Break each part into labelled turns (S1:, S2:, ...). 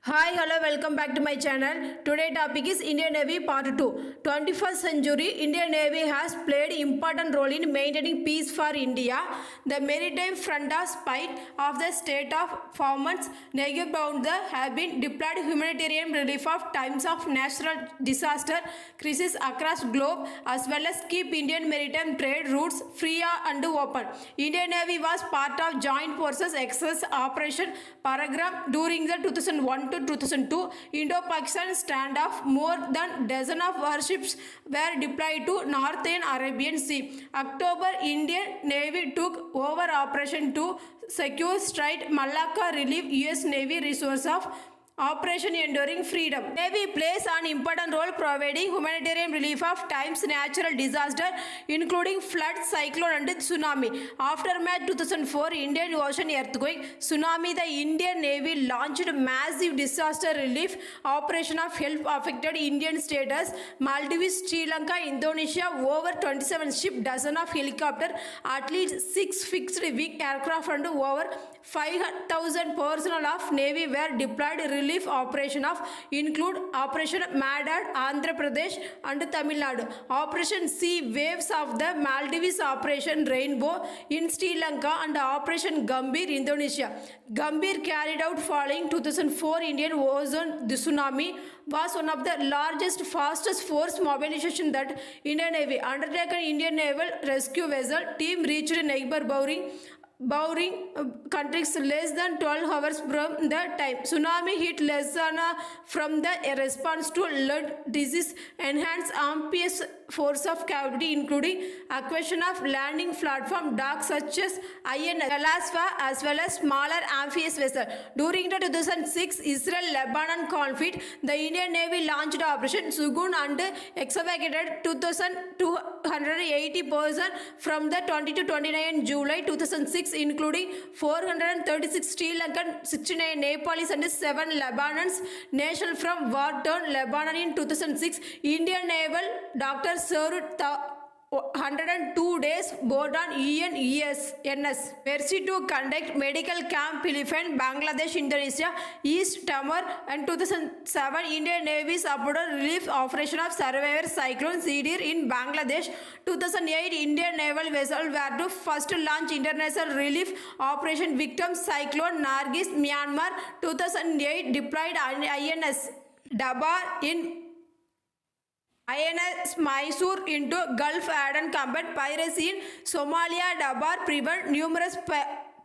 S1: Hi, hello, welcome back to my channel. Today topic is Indian Navy Part 2. 21st century, Indian Navy has played important role in maintaining peace for India. The maritime front of spite of the state of performance negative bound have been deployed humanitarian relief of times of natural disaster crisis across globe as well as keep Indian maritime trade routes free and open. Indian Navy was part of Joint Forces Exercise Operation Paragram during the 2001 to 2002 Indo-Pakistan standoff. More than dozen of warships were deployed to Northern Arabian Sea. October, Indian Navy took over operation to secure Strait Malacca relief US Navy resource of Operation Enduring Freedom. Navy plays an important role providing humanitarian relief of times natural disaster including flood, cyclone and tsunami. Aftermath 2004 Indian Ocean earthquake, tsunami, the Indian Navy launched massive disaster relief operation of help affected Indian states, Maldives, Sri Lanka, Indonesia. Over 27 ships, dozen of helicopters, at least 6 fixed wing aircraft and over 5,000 personnel of Navy were deployed. Relief operation of include Operation Madad, Andhra Pradesh and Tamil Nadu, Operation Sea Waves of the Maldives, Operation Rainbow in Sri Lanka and Operation Gambhir, Indonesia. Gambhir carried out following 2004 Indian Ocean tsunami was one of the largest, fastest force mobilization that Indian Navy undertaken. Indian Naval Rescue Vessel team reached neighbor bordering countries less than 12 hours from the time tsunami hit. Less than from the response to flood disease enhanced amphibious force of capability including acquisition of landing platform docks such as INS Alasva as well as smaller amphibious vessels. During the 2006 Israel-Lebanon conflict, the Indian Navy launched Operation Sugun and excavated 2,280 persons from the 20 to 29 July 2006 including 436 Sri Lankan, 69 Nepalese and 7 Lebanese nationals from war-torn Lebanon. In 2006, Indian naval doctors served 102 days board on UNES Mercy to conduct medical camp Philippines, Bangladesh, Indonesia, East Timor. And 2007 Indian Navy supported relief operation of survivor cyclone Sidir in Bangladesh. 2008 Indian naval vessel were to first launch international relief operation victims cyclone Nargis, Myanmar. 2008 deployed INS Dabar in INS Mysore into Gulf Aden combat piracy in Somalia. Dabar prevent numerous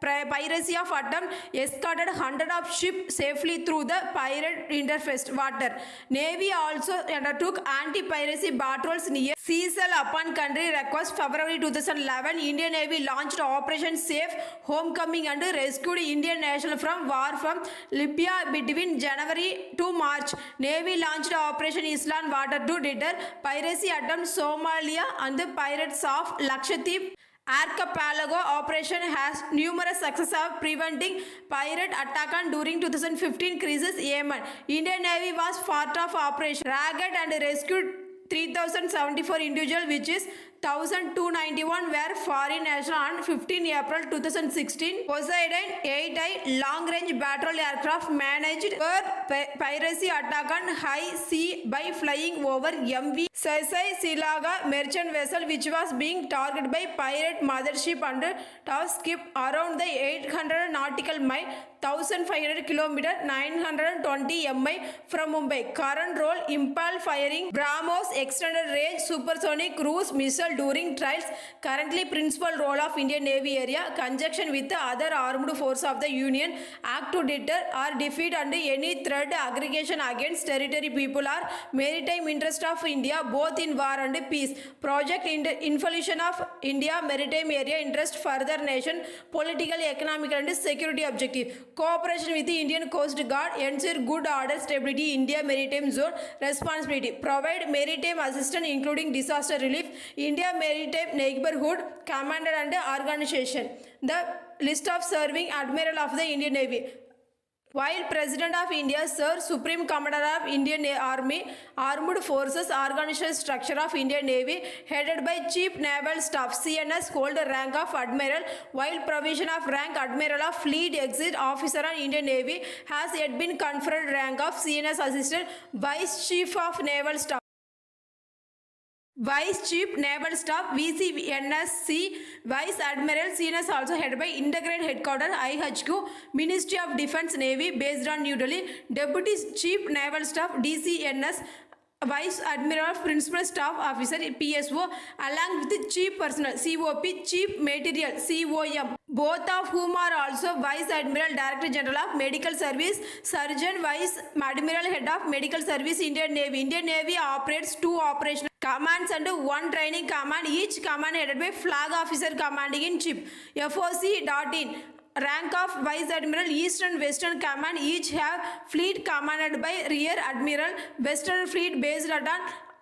S1: piracy of attempt, escorted hundreds of ships safely through the pirate interfaced water. Navy also undertook anti-piracy patrols near Cecil upon country request. February 2011, Indian Navy launched Operation Safe Homecoming and rescued Indian nationals from war from Libya between January to March. Navy launched Operation Island Water to deter piracy attempts Somalia and the pirates of Lakshadweep Archipelago. Operation has numerous success of preventing pirate attack and during 2015 crisis Yemen. Indian Navy was part of Operation Ragged and rescued 3,074 individuals, which is 1,291 were foreign national. On 15 April 2016, Poseidon 8I long-range battle aircraft managed piracy attack on high sea by flying over MV Sesai Silaga merchant vessel which was being targeted by pirate mothership and task skip around the 800 nautical mile 1,500 km 920 mi from Mumbai. Current role Impal firing BrahMos extended range supersonic cruise missile during trials. Currently principal role of Indian Navy area conjunction with the other armed force of the Union act to deter or defeat and any threat aggregation against territory people or maritime interest of India both in war and peace. Project inflation of India maritime area interest further nation political, economic and security objective. Cooperation with the Indian Coast Guard ensure good order stability India maritime zone responsibility. Provide maritime assistance including disaster relief. India Maritime Neighborhood Commander and Organization. The list of serving Admiral of the Indian Navy. While President of India, Sir, Supreme Commander of Indian Army, Armed Forces, Organizational Structure of Indian Navy, headed by Chief Naval Staff, CNS, hold the rank of Admiral, while provision of rank Admiral of Fleet Executive Officer on Indian Navy has yet been conferred rank of CNS Assistant Vice Chief of Naval Staff. Vice Chief Naval Staff VCNSC Vice Admiral CNS also headed by Integrated Headquarters IHQ Ministry of Defence Navy based on New Delhi. Deputy Chief Naval Staff DCNS Vice Admiral Principal Staff Officer PSO along with the Chief Personnel COP Chief Material COM, both of whom are also Vice Admiral Director General of Medical Service, Surgeon Vice Admiral Head of Medical Service Indian Navy. Indian Navy operates 2 operational commands and 1 training command, each command headed by Flag Officer Commanding in Chief. FOC.in rank of Vice Admiral East and Western Command each have fleet commanded by Rear Admiral, Western Fleet based on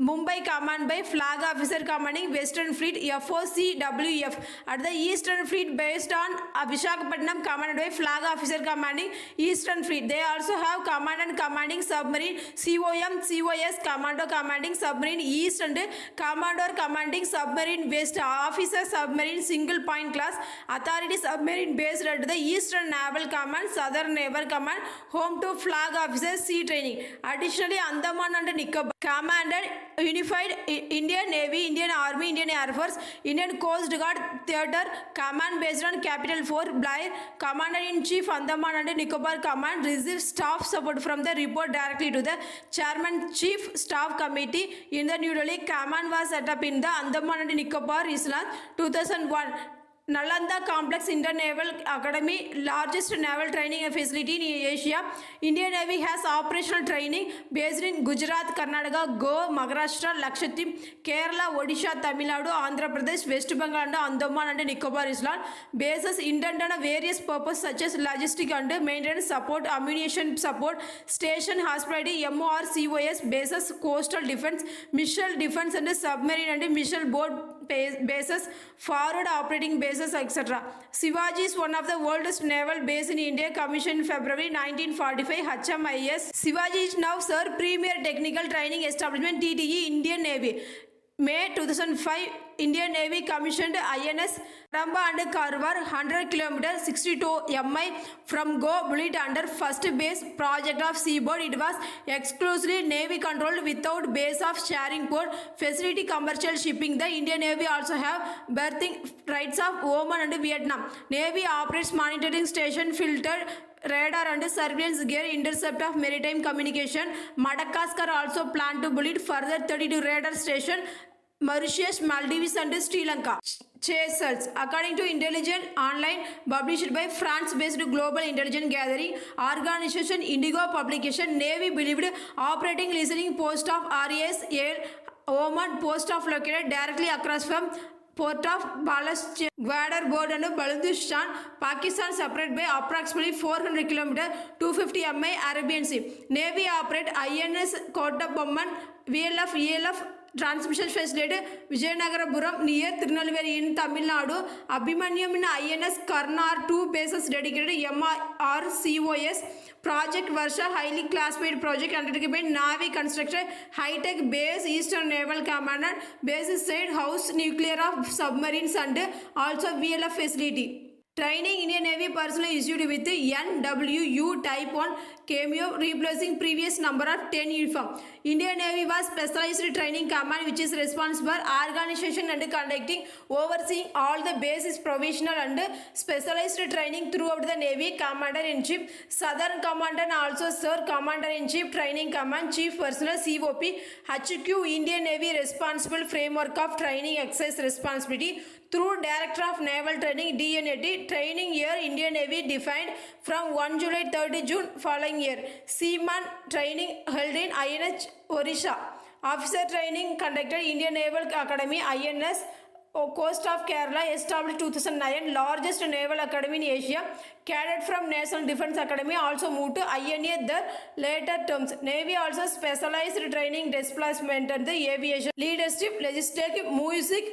S1: Mumbai command by Flag Officer Commanding Western Fleet FOCWF. At the Eastern Fleet based on Visakhapatnam commanded by Flag Officer Commanding Eastern Fleet. They also have Command and Commanding Submarine COM, COS Commando Commanding Submarine East and Commodore Commanding Submarine West. Officer Submarine Single Point Class Authority Submarine based at the Eastern Naval Command, Southern Naval Command, home to Flag Officer Sea Training. Additionally, Andaman and Nicobar commanded Unified Indian Navy, Indian Army, Indian Air Force, Indian Coast Guard Theatre Command based on Capital Fort Blair, Commander-in-Chief Andaman and Nicobar Command receives staff support from the report directly to the Chairman Chief Staff Committee in the New Delhi. Command was set up in the Andaman and Nicobar Islands 2001. Nalanda Complex Inter-Naval Academy, largest naval training facility in Asia. Indian Navy has operational training based in Gujarat, Karnataka, Goa, Maharashtra, Lakshadweep, Kerala, Odisha, Tamil Nadu, Andhra Pradesh, West Bengal and Andaman and Nicobar Island. Bases intended on various purposes such as logistic and maintenance support, ammunition support, station hospitality, MORCOS, bases, coastal defense, missile defense and submarine and missile board bases, forward operating bases, etc. Shivaji is one of the oldest naval base in India, commissioned in February 1945. HMIS Shivaji is now Sir Premier Technical Training Establishment TTE Indian Navy. May 2005, Indian Navy commissioned INS Ramba and Karwar 100 km 62 mi from Go Bullet under first base project of Seaboard. It was exclusively Navy controlled without base of sharing port facility commercial shipping. The Indian Navy also have berthing rights of Oman and Vietnam. Navy operates monitoring station, filter, radar and surveillance gear, intercept of maritime communication. Madagascar also plan to build further 32 radar station, Mauritius, Maldives and Sri Lanka. Chasers. According to Intelligence Online, published by France-based global intelligence gathering organization Indigo Publication, Navy believed operating listening post of RAS Air Oman post of located directly across from Port of Balast, Gwadar Board and Balochistan, Pakistan, separated by approximately 400 km, 250 mi Arabian Sea. Navy operate INS Kottabomman, VLF, ELF transmission facility, Vijayanagarapuram near Tirunelveli in Tamil Nadu, Abhimanyam in INS Karnar, 2 bases dedicated MRCOS. Project Varsha, highly classified project undertaken by Navy constructed high-tech base, Eastern Naval Command, base side house nuclear of submarines and also VLF facility. Training Indian Navy personnel issued with NWU Type 1 cameo, replacing previous number of 10 uniform. Indian Navy was specialized training command which is responsible for organization and conducting, overseeing all the bases provisional and specialized training throughout the Navy. Commander-in-Chief, Southern Command and also Sir Commander-in-Chief Training Command, Chief Personnel COP, HQ Indian Navy responsible framework of training exercise responsibility through Director of Naval Training DNAT. Training year Indian Navy defined from 1 July 30 June following year. Seaman training held in INH Odisha. Officer training conducted Indian Naval Academy INS Coast of Kerala, established 2009, largest naval academy in Asia. Cadet from National Defence Academy also moved to INA the later terms. Navy also specialized training displacement and the aviation leadership, legislative, music,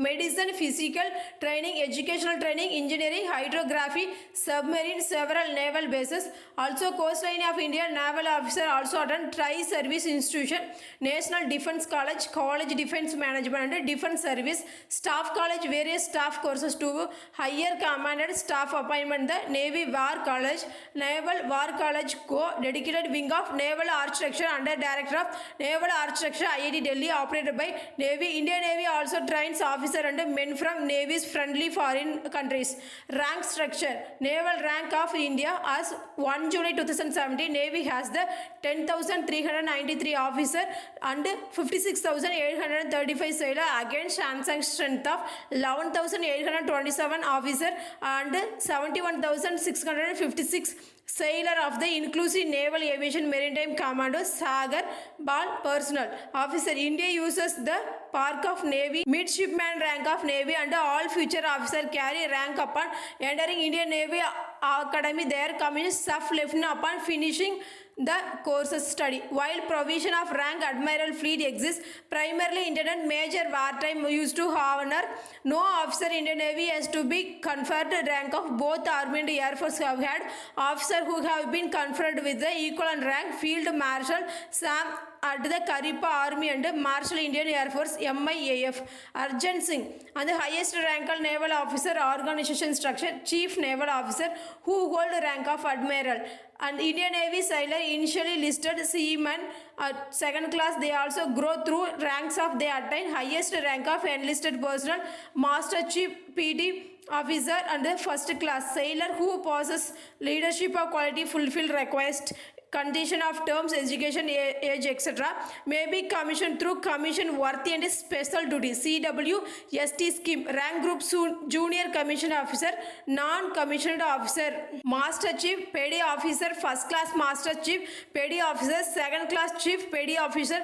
S1: medicine, physical training, educational training, engineering, hydrography, submarine, several naval bases. Also coastline of India, naval officer also attend tri-service institution, National Defence College, College Defence Management and Defence Service, Staff College, various staff courses to higher commanded staff appointment, the Navy War College, Naval War College Co, dedicated wing of Naval Architecture under Director of Naval Architecture, IIT Delhi, operated by Navy. Indian Navy also trains officers and men from navies friendly foreign countries. Rank structure. Naval rank of India as 1 July 2017, Navy has the 10,393 officer and 56,835 sailor against unassigned strength of 11,827 officer and 71,656 sailor of the inclusive Naval Aviation Maritime Commando Sagar Bal personnel. Officer. India uses the Park of Navy, midshipman rank of Navy and all future officer carry rank upon entering Indian Navy Academy. Their commission staff lieutenant upon finishing the courses study. While provision of rank admiral fleet exists, primarily intended major wartime use to honor, no officer in the Navy has to be conferred rank of both Army and Air Force have had officers who have been conferred with the equivalent rank Field Marshal Sam at the Karipa Army and Marshal Indian Air Force MIAF. Arjun Singh and the highest ranked naval officer organization structure Chief Naval Officer who hold the rank of Admiral. And Indian Navy sailor initially listed seamen at second class. They also grow through ranks of they attain highest rank of enlisted personnel, Master Chief PD officer and the first class sailor who possess leadership of quality fulfill request condition of terms, education, age, etc. may be commissioned through commission worthy and special duty CWST scheme. Rank group junior commissioned officer, non-commissioned officer, master chief, petty officer, first class master chief, petty officer, second class chief, petty officer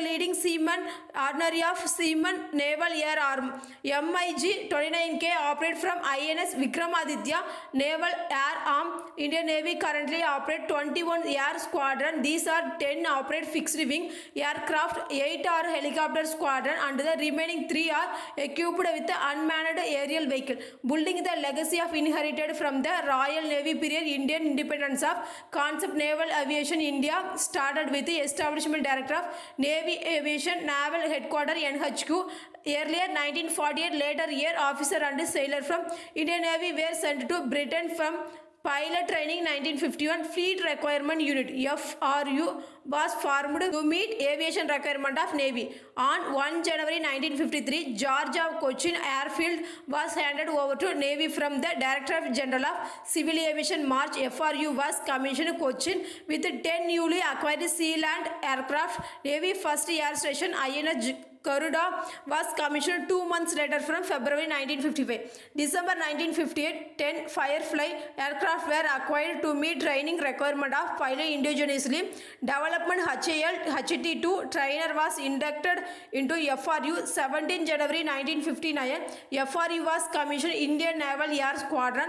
S1: leading seaman, ordinary of seaman, naval air arm. MIG 29K operate from INS Vikramaditya, naval air arm. Indian Navy currently operate 21 air squadron. These are 10 operate fixed wing aircraft, 8 are helicopter squadron and the remaining 3 are equipped with unmanned aerial vehicle. Building the legacy of inherited from the Royal Navy period, Indian independence of concept naval aviation. India started with the establishment director of Navy Aviation Naval Headquarters NHQ. Earlier 1948, later year officer and sailor from Indian Navy were sent to Britain from pilot training. 1951 Fleet Requirement Unit FRU was formed to meet aviation requirement of Navy. On 1 January 1953, Georgia Cochin Airfield was handed over to Navy from the Director General of Civil Aviation. March FRU was commissioned Cochin with 10 newly acquired Sea-Land aircraft. Navy First Air Station INS Garuda was commissioned 2 months later from February 1955. December 1958, 10 Firefly aircraft were acquired to meet training requirement of pilot indigenously. Development HT-2 trainer was inducted into FRU. 17 January 1959, FRU was commissioned Indian Naval Air Squadron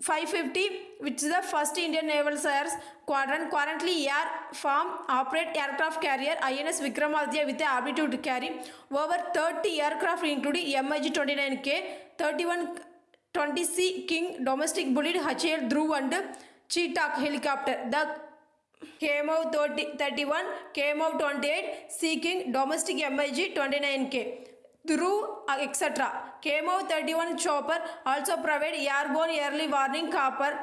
S1: 550, which is the first Indian Naval Air Squadron. Currently, Air Form operate aircraft carrier INS Vikramaditya with the ability to carry over 30 aircraft including MiG-29K, 31 20C King domestic bullied HAL Dhruv and Cheetah helicopter. The KMOV 31, KMOV 28, Sea King domestic MiG-29K. Dhruv, etc. KMOV 31 chopper also provide airborne early warning cover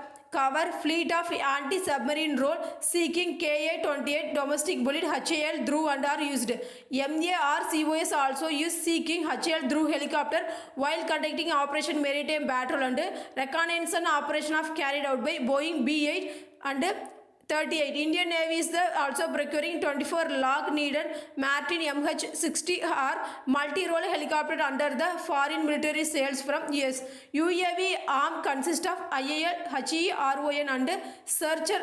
S1: fleet of anti-submarine role. Seeking KA-28 domestic bullet HAL Dhruv and are used. MARCOS also use Seeking HAL Dhruv helicopter while conducting Operation Maritime Patrol and reconnaissance operation of carried out by Boeing B-8 and 38. Indian Navy is also procuring 24 log needed Martin MH-60R multi-role helicopter under the foreign military sales from US. UAV arm consists of IAL, HE, RON and Searcher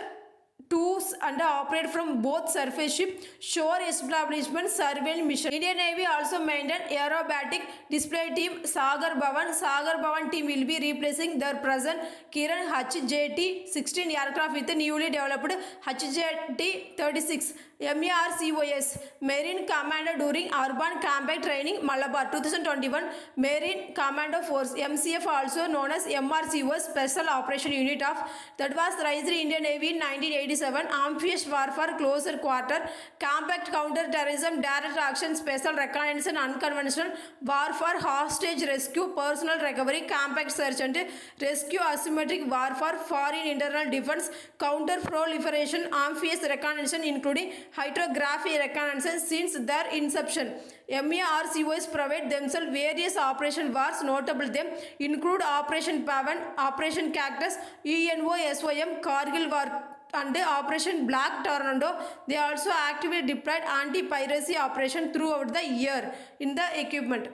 S1: tools and operate from both surface ship, shore establishment, surveillance mission. Indian Navy also maintained aerobatic display team Sagar Bhavan. Sagar Bhavan team will be replacing their present Kiran HJT-16 aircraft with the newly developed HJT-36 MERCOS Marine Commander during Urban Combat Training Malabar 2021 Marine Commando Force MCF, also known as MRCOS Special Operation Unit of that was raised in Indian Navy in 1987. Amphibious warfare, closer quarter, compact counter-terrorism, direct action, special reconnaissance, unconventional warfare, hostage rescue, personal recovery, compact search and rescue, asymmetric warfare, foreign internal defense, counter-proliferation, amphibious reconnaissance including hydrography reconnaissance since their inception. MERCOS provide themselves various operation wars. Notable them include Operation Pavan, Operation Cactus, UNOSOM, Kargil War and Operation Black Tornado. They also actively deployed anti-piracy operation throughout the year in the equipment.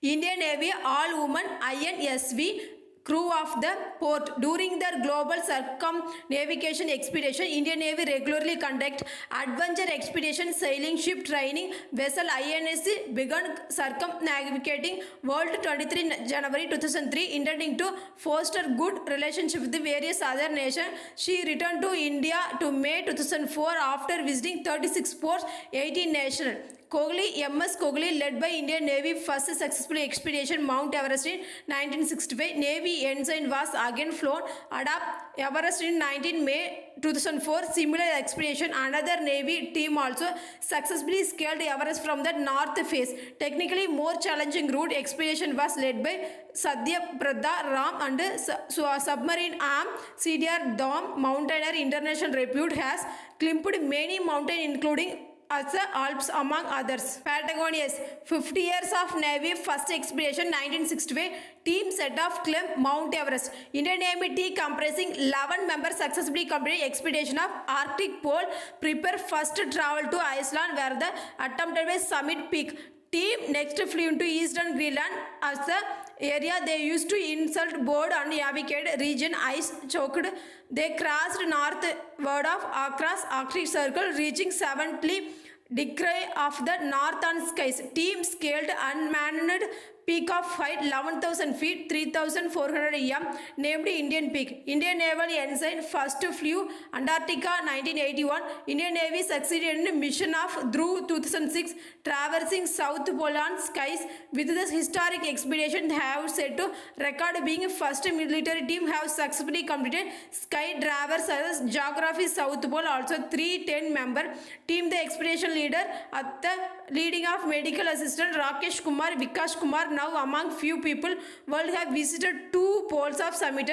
S1: Indian Navy all-woman INSV crew of the port. During their global circumnavigation expedition, Indian Navy regularly conduct adventure expedition sailing ship training vessel INSC began circumnavigating world 23 January 2003, intending to foster good relationship with the various other nations. She returned to India to May 2004 after visiting 36 ports, 18 nations. Kogli, MS Kogli, led by Indian Navy first successful expedition Mount Everest in 1965. Navy ensign was again flown atop Everest in 19 May 2004. Similar expedition, another Navy team also successfully scaled Everest from the north face. Technically more challenging route expedition was led by Satya Prada Ram and submarine arm CDR Dom. Mountaineer international repute has climbed many mountains including as the Alps among others. Patagonia's 50 years of Navy first expedition 1965 team set off climb Mount Everest. Indian Navy team comprising 11 members successfully completed expedition of Arctic Pole. Prepare first travel to Iceland where the attempted summit peak. Team next flew into eastern Greenland as the area they used to insult board and navigate region ice choked. They crossed northward of across Arctic Circle, reaching 70 degree of the northern skies. Team scaled unmanned peak of height 11,000 feet, 3,400 m, named Indian Peak. Indian Naval Ensign first flew Antarctica 1981. Indian Navy succeeded in mission of Dhruv 2006, traversing South Polar skies with this historic expedition. They have set to record being first military team have successfully completed Sky Traverse Geography South Pole. Also 310 member team. The expedition leader at the leading of medical assistant Rakesh Kumar, Vikas Kumar, now among few people world have visited two poles of summit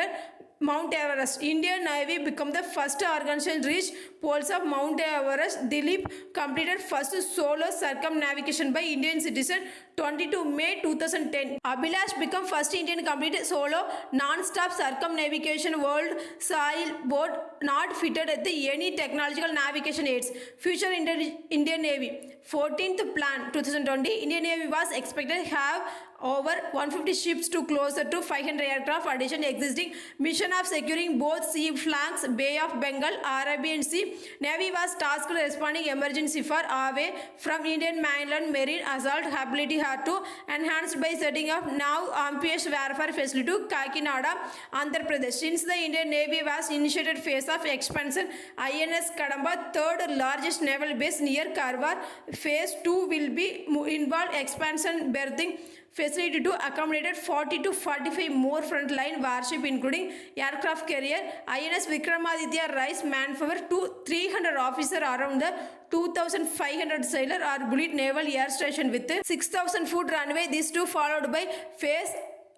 S1: Mount Everest. Indian Navy became the first organization to reach poles of Mount Everest. Dilip completed first solo circumnavigation by Indian citizen 22 May 2010. Abhilash became first Indian completed solo non-stop circumnavigation world sailboat not fitted at any technological navigation aids. Future Indian Navy 14th plan 2020. Indian Navy was expected to have over 150 ships to closer to 500 aircraft addition existing mission of securing both sea flanks, Bay of Bengal, Arabian Sea. Navy was tasked responding emergency for away from Indian mainland marine assault ability had to enhanced by setting up now amphibious warfare facility to Kakinada, Andhra Pradesh. Since the Indian Navy was initiated phase of expansion, INS Kadamba, third largest naval base near Karwar, phase 2 will be involved expansion berthing facility to accommodate 40 to 45 more frontline warship including aircraft carrier. INS Vikramaditya rise manpower to 300 officer around the 2,500 sailor or bullet naval air station with 6,000 foot runway. These two followed by phase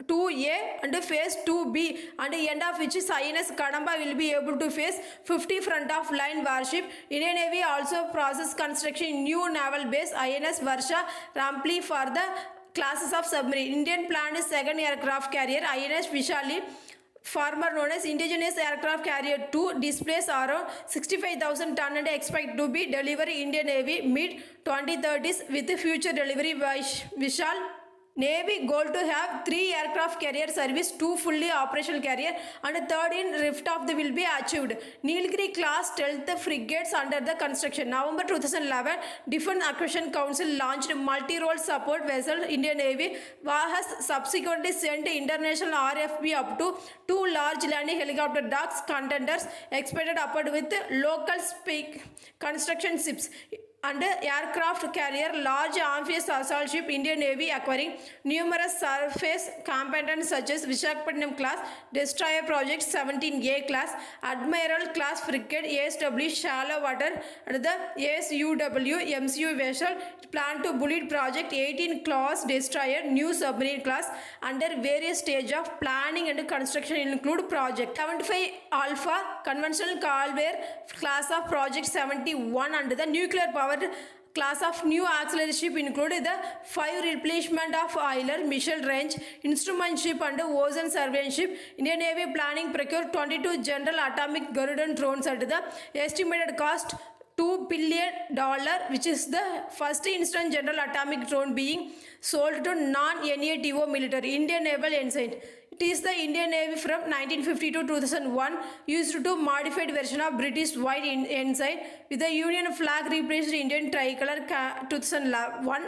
S1: 2A and phase 2B, and end of which is INS Kadamba will be able to face 50 front of line warship. Indian Navy also process construction new naval base INS Varsha Rampli for the classes of submarine. Indian planned second aircraft carrier INS Vishali, former known as indigenous aircraft carrier 2, displays around 65,000 ton and expect to be delivered Indian Navy mid 2030s with future delivery by Vishal Navy goal to have 3 aircraft carrier service, 2 fully operational carrier, and third in rift of the will be achieved. Nilgiri class stealth frigates under the construction. November 2011, Defense Acquisition Council launched multi-role support vessel. Indian Navy has subsequently sent international RFP up to 2 large landing helicopter docks contenders expected upward with local construction ships and aircraft carrier, large amphibious assault ship. Indian Navy acquiring numerous surface combatants such as Visakhapatnam class destroyer project, 17A class Admiral class frigate, ASW shallow water, and the ASUW MCU vessel plan to bullet project, 18 class destroyer, new submarine class under various stage of planning and construction include project 75 Alpha conventional Calvair class of project 71 under the nuclear power class of new auxiliary ship included the 5 replacement of Euler missile range instrument ship and ocean surveillance ship. Indian Navy planning procure 22 general atomic Garudan drones at the estimated cost $2 billion, which is the first instant general atomic drone being sold to non-NATO military. Indian Naval Ensign. It is the Indian Navy from 1950 to 2001 used to modified version of British White Ensign with the Union flag replaced Indian tricolor 2001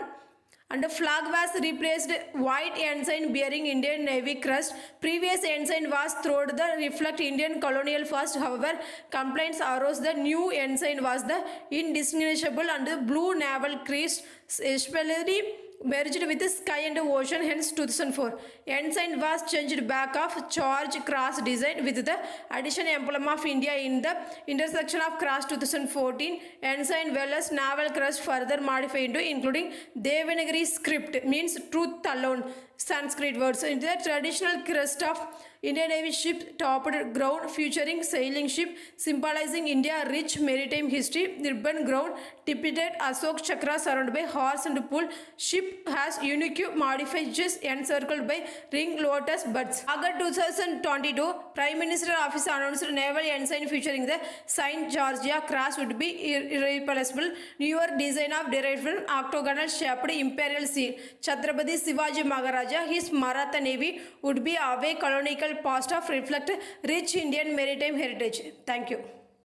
S1: and the flag was replaced white ensign bearing Indian Navy crest. Previous ensign was thrown the reflect Indian colonial first. However, complaints arose the new ensign was the indistinguishable and the blue naval crest, especially merged with the sky and ocean, hence 2004. Ensign was changed back of charge cross design with the addition emblem of India in the intersection of cross 2014. Ensign well as naval crest further modified into including Devanagari script means truth alone. Sanskrit words. In the traditional crest of Indian Navy ship topped ground featuring sailing ship symbolizing India rich maritime history. Ribbon ground depicted Ashok Chakra surrounded by horse and bull. Ship has unique modified just encircled by ring lotus buds. August 2022, Prime Minister Office announced naval ensign featuring the Saint Georgia cross would be irreplaceable. Newer design of derived from octagonal shaped imperial seal. Chhatrapati Shivaji Maharaja, his Maratha Navy would be away colonial past of reflect rich Indian maritime heritage. Thank you.